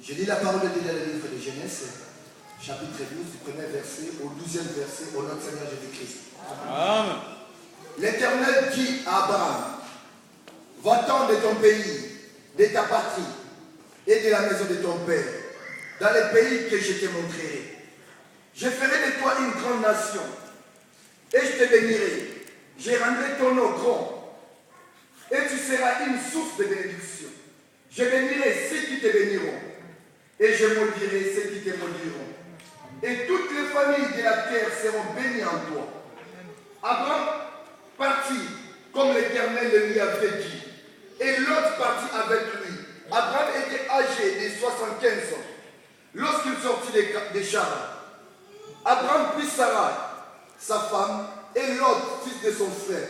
Je lis la parole de Dieu dans le livre de Genèse, chapitre 12, du premier verset au 12e verset, au nom du Seigneur Jésus-Christ. Amen. L'Éternel dit à Abraham, va-t'en de ton pays, de ta patrie et de la maison de ton père, dans les pays que je te montrerai. Je ferai de toi une grande nation, et je te bénirai. Je rendrai ton nom grand, et tu seras une source de bénédiction. Je bénirai ceux qui te béniront, et je maudirai ceux qui te maudiront. Et toutes les familles de la terre seront bénies en toi. Abraham partit comme l'Éternel le lui avait dit, et l'autre partit avec lui. Abraham était âgé de 75 ans lorsqu'il sortit des Charan. Abraham prit Sarah, sa femme, et l'autre, fils de son frère,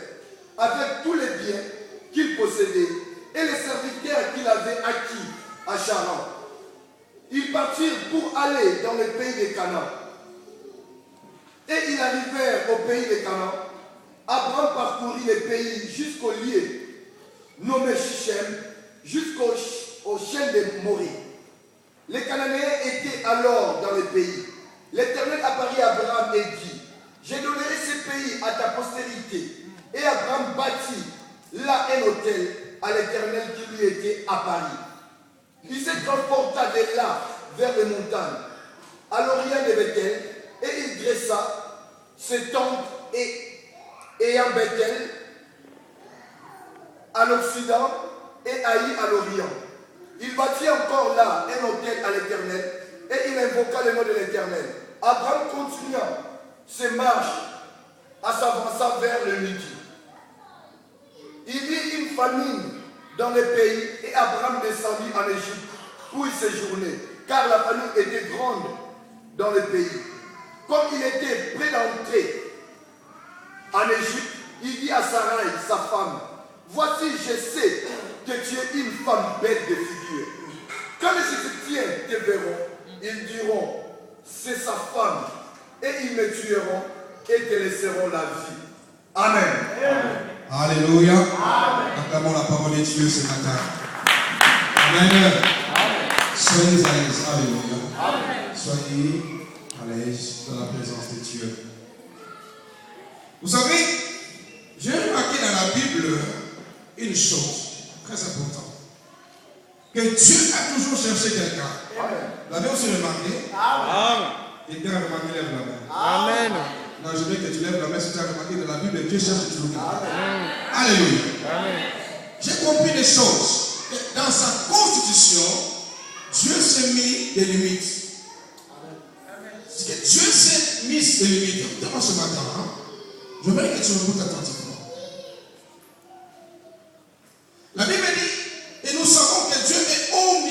avec tous les biens qu'il possédait et les serviteurs qu'il avait acquis à Charan. Ils partirent pour aller dans le pays de Canaan. Et ils arrivèrent au pays de Canaan. Abraham parcourut le pays jusqu'au lieu nommé Shichem, jusqu'au chêne de Morée. Les Cananéens étaient alors dans le pays. L'Éternel apparut à Abraham et dit, je donnerai ce pays à ta postérité. Et Abraham bâtit là un autel à l'Éternel qui lui était apparu. Il se transporta de là vers les montagnes, à l'orient de Bethel, et il dressa ses tentes ayant Bethel à l'occident et Haï à l'orient. Il bâtit encore là un autel à l'Éternel, et il invoqua le nom de l'Éternel. Abraham continua ses marches en s'avançant vers le midi. Il y eut une famine dans le pays, et Abraham descendit en Égypte où il séjournait, car la famine était grande dans le pays. Comme il était près d'entrer en Égypte, il dit à Sarai, sa femme, voici, je sais que tu es une femme bête de figure. Quand les Égyptiens te verront, ils diront, c'est sa femme, et ils me tueront et te laisseront la vie. Amen. Amen. Alléluia. Acclamons la parole de Dieu ce matin. Amen. Soyez à l'aise. Alléluia. Amen. Soyez à l'aise dans la présence de Dieu. Vous savez, j'ai remarqué dans la Bible une chose très importante. Que Dieu a toujours cherché quelqu'un. L'avez-vous aussi remarqué? Amen. Et tu as remarqué, lève la main. Amen. Non, je veux que tu lèves la main si tu as remarqué dans la Bible, Dieu cherche toujours quelqu'un. Alléluia. Amen. J'ai compris des choses. Dans sa constitution, Dieu s'est mis des limites. Parce que Dieu s'est mis des limites. Écoutez-moi ce matin. Je veux que tu écoutes attentivement.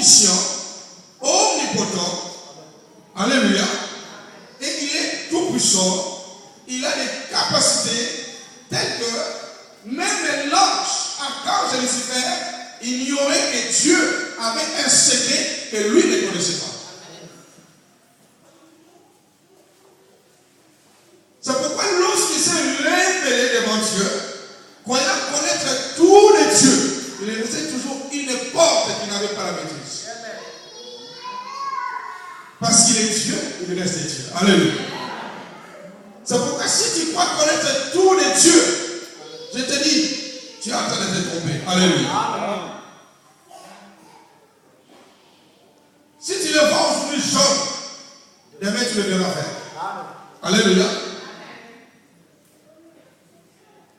omniscient, omnipotent. Alléluia. Et il est tout puissant. Il a des capacités telles que même l'ange, archange de Lucifer, ignorait que Dieu avait un secret que lui ne connaissait pas. C'est pourquoi lorsqu'il s'est révélé devant Dieu, croyant connaître tous les dieux, il restait toujours une porte qui n'avait pas la maîtrise. Parce qu'il est Dieu, il reste Dieu. Alléluia. C'est pourquoi si tu crois connaître tous les dieux, je te dis, tu es en train de te tromper. Alléluia. Si tu le vois aujourd'hui jaune, demain tu le verras faire. Alléluia.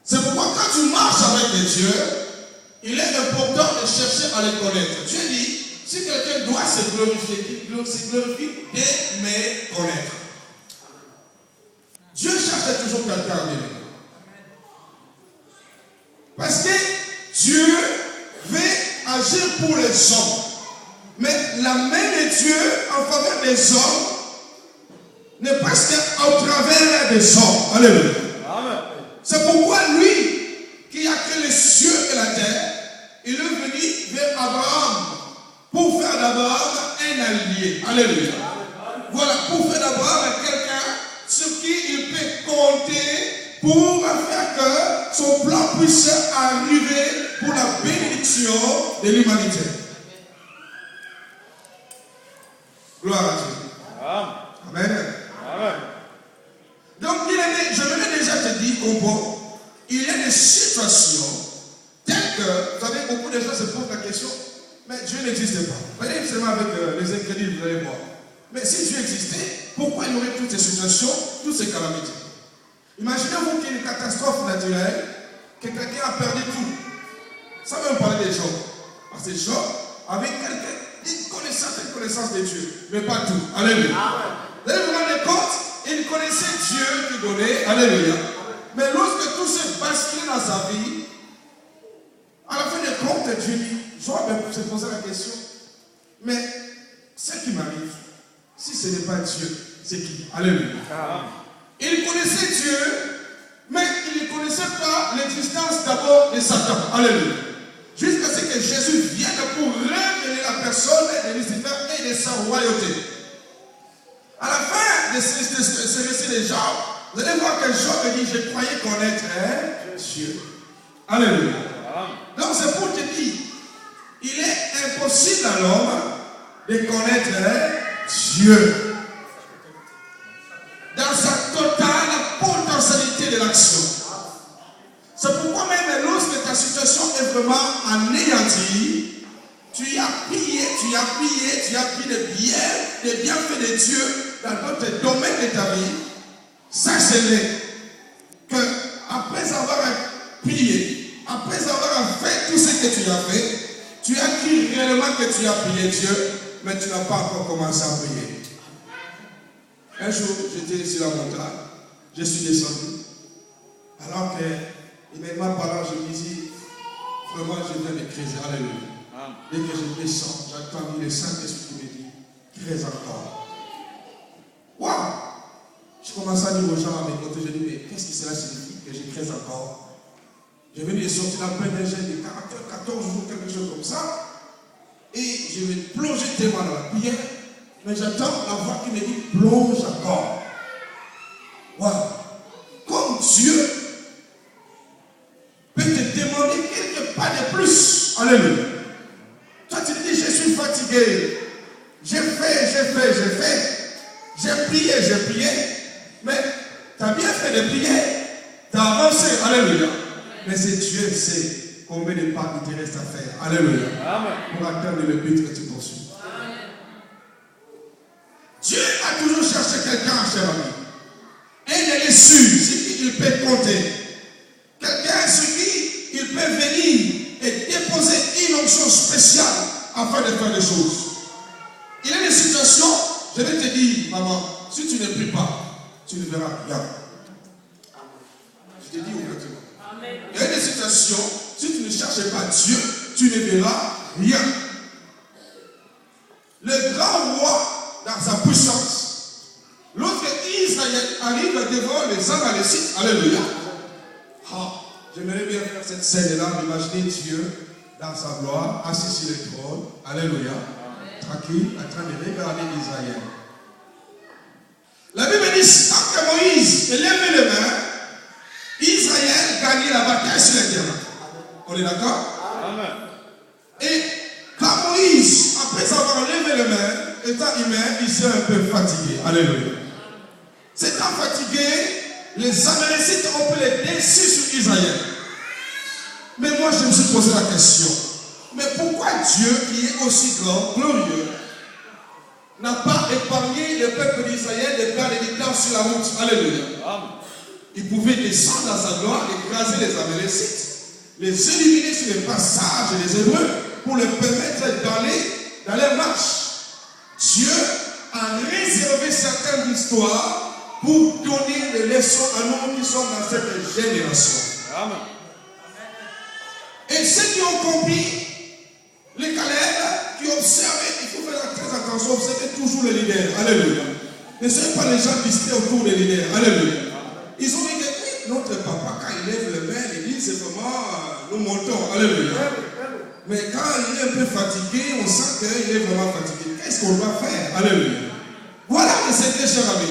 C'est pourquoi quand tu marches avec les dieux, il est important de chercher à les connaître. Dieu dit, si quelqu'un doit se glorifier, il se glorifie de me connaître. Dieu cherche toujours quelqu'un à aimer. Parce que Dieu veut agir pour les hommes. Mais la main de Dieu en faveur des hommes n'est pas qu'au travers des hommes. Alléluia. C'est pourquoi lui, qui a créé les cieux et la terre, il est venu vers Abraham pour faire d'Abraham un allié. Alléluia. Voilà, pour faire d'Abraham quelqu'un sur qui il peut compter pour faire que son plan puisse arriver pour la bénédiction de l'humanité. Gloire à Dieu. Amen. Amen. Donc, je venais déjà te dire, comprends, il y a des situations telles que, vous savez, beaucoup de gens se posent la question, mais Dieu n'existait pas. Vous voyez, seulement avec les incrédules, vous allez voir. Mais si Dieu existait, pourquoi il y aurait toutes ces situations, toutes ces calamités? Imaginez-vous qu'il y ait une catastrophe naturelle, que quelqu'un a perdu tout. Ça veut me parler des gens. Parce que Job avait une connaissance de Dieu, mais pas tout. Alléluia. Vous allez vous rendre compte, il connaissait Dieu qui donnait. Alléluia. Mais lorsque tout s'est basculé dans sa vie, à la fin des comptes, Dieu dit, Job se posait la question, mais ce qui m'arrive, si ce n'est pas Dieu, c'est qui? Alléluia. Il connaissait Dieu, mais il ne connaissait pas l'existence d'abord de Satan. Alléluia. Jusqu'à ce que Jésus vienne pour révéler la personne de Lucifer et de sa royauté. À la fin de ce récit de Job, vous allez voir que Job dit, je croyais connaître Dieu. Alléluia. Donc c'est pour te dire, il est impossible à l'homme de connaître Dieu dans sa totale potentialité de l'action. C'est pourquoi même lorsque ta situation est vraiment anéantie, tu as prié des bienfaits de Dieu dans d'autres domaines de ta vie. Sache-le que après avoir prié, après avoir fait tout ce que tu as fait, tu as cru réellement que tu as prié Dieu, mais tu n'as pas encore commencé à prier. Un jour, j'étais sur la montagne, je suis descendu, alors que immédiatement parlant, je me dis, vraiment, je viens de criser. Alléluia. Dès que je descends, j'entends le Saint-Esprit me dit, crée encore. Waouh! Je commence à dire aux gens à mes côtés, je dis, mais qu'est-ce que cela signifie que je crée encore? Je venais de sortir la peine d'un jeûne de 14 jours, quelque chose comme ça, et je vais plonger tellement dans la prière, mais j'entends la voix qui me dit, plonge encore. Waouh! Comme Dieu peut te demander quelque part de plus. Alléluia. Toi, tu te dis, je suis fatigué. J'ai fait. J'ai prié. Mais tu as bien fait de prier. Tu as avancé. Alléluia. Mais c'est Dieu sait combien de pas il te reste à faire. Alléluia. Amen. Pour atteindre le but que tu poursuis. Dieu a toujours cherché quelqu'un, cher ami. Et il est sûr, c'est qu'il peut compter. Quelqu'un sur qui il peut venir et déposer une onction spéciale afin de faire des choses. Il y a des situations, je vais te dire, maman, si tu ne pries pas, tu ne verras rien. Je te dis ouvertement. Il y a des situations, si tu ne cherches pas Dieu, tu ne verras rien. Alléluia. Ah, j'aimerais bien faire cette scène-là, m'imaginer Dieu dans sa gloire, assis sur le trône. Alléluia. Tranquille, en train de regarder Israël. La Bible dit, tant que Moïse levait les mains, Israël gagnait la bataille sur le terrain. On est d'accord? Amen. Et quand Moïse, après avoir levé les mains, étant humain, il s'est un peu fatigué. Alléluia. S'étant fatigué, les Amalécites ont pris les dessus sur Israël. Mais moi, je me suis posé la question. Mais pourquoi Dieu, qui est aussi grand, glorieux, n'a pas épargné le peuple d'Israël de perdre du temps sur la route? Alléluia. Amen. Il pouvait descendre dans sa gloire, écraser les Amalécites, les éliminer sur les passages des Hébreux pour leur permettre d'aller dans leur marche. Dieu a réservé certaines histoires pour donner des leçons à nous qui sommes dans cette génération. Amen. Et ceux qui ont compris, les Caleb qui observaient, il faut faire très attention, observez toujours les leaders. Alléluia. Ne soyez pas les gens qui étaient autour des leaders. Alléluia. Ils ont dit que oui, notre papa, quand il lève le main, il dit c'est vraiment nous montons. Alléluia. Mais quand il est un peu fatigué, on sent qu'il est vraiment fatigué. Qu'est-ce qu'on doit faire? Alléluia. Voilà que c'était, cher ami.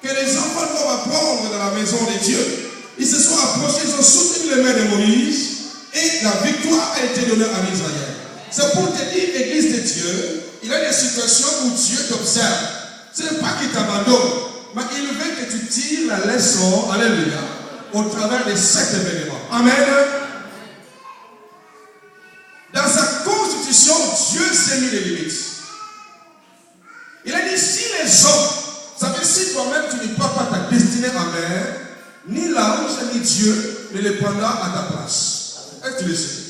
Que les enfants doivent apprendre dans la maison de Dieu. Ils se sont approchés, ils ont soutenu les mains de Moïse. Et la victoire a été donnée à Israël. C'est pour te dire, Église de Dieu, il y a des situations où Dieu t'observe. Ce n'est pas qu'il t'abandonne, mais il veut que tu tires la leçon, alléluia, au travers de cet événement. Amen. Dans sa constitution, Dieu s'est mis des limites. Il a dit, si les hommes, ça veut dire si toi-même tu ne portes pas ta destinée en mer, ni l'ange ni Dieu ne les prendra à ta place. Est-ce que tu le sais?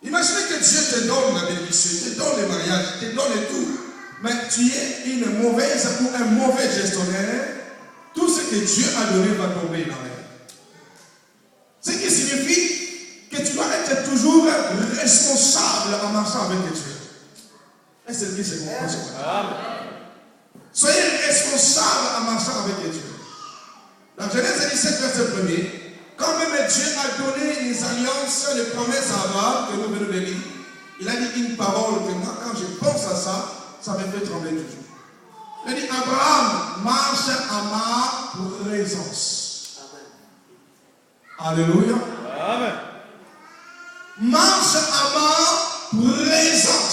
Imaginez que Dieu te donne la bénédiction, te donne le mariage, te donne tout. Mais tu es une mauvaise ou un mauvais gestionnaire, tout ce que Dieu a donné va tomber dans l'air. Ce qui signifie que tu dois être toujours responsable en marchant avec Dieu. Est-ce que c'est comprend? Soyez responsable en marchant avec Dieu. Dans Genèse 17, verset 1er, quand même Dieu a donné des alliances, des promesses à Abraham, que nous venons de lire, il a dit une parole que moi, quand je pense à ça, ça me fait trembler toujours. Il a dit, Abraham, marche à ma présence. Amen. Alléluia. Amen. Marche à ma présence.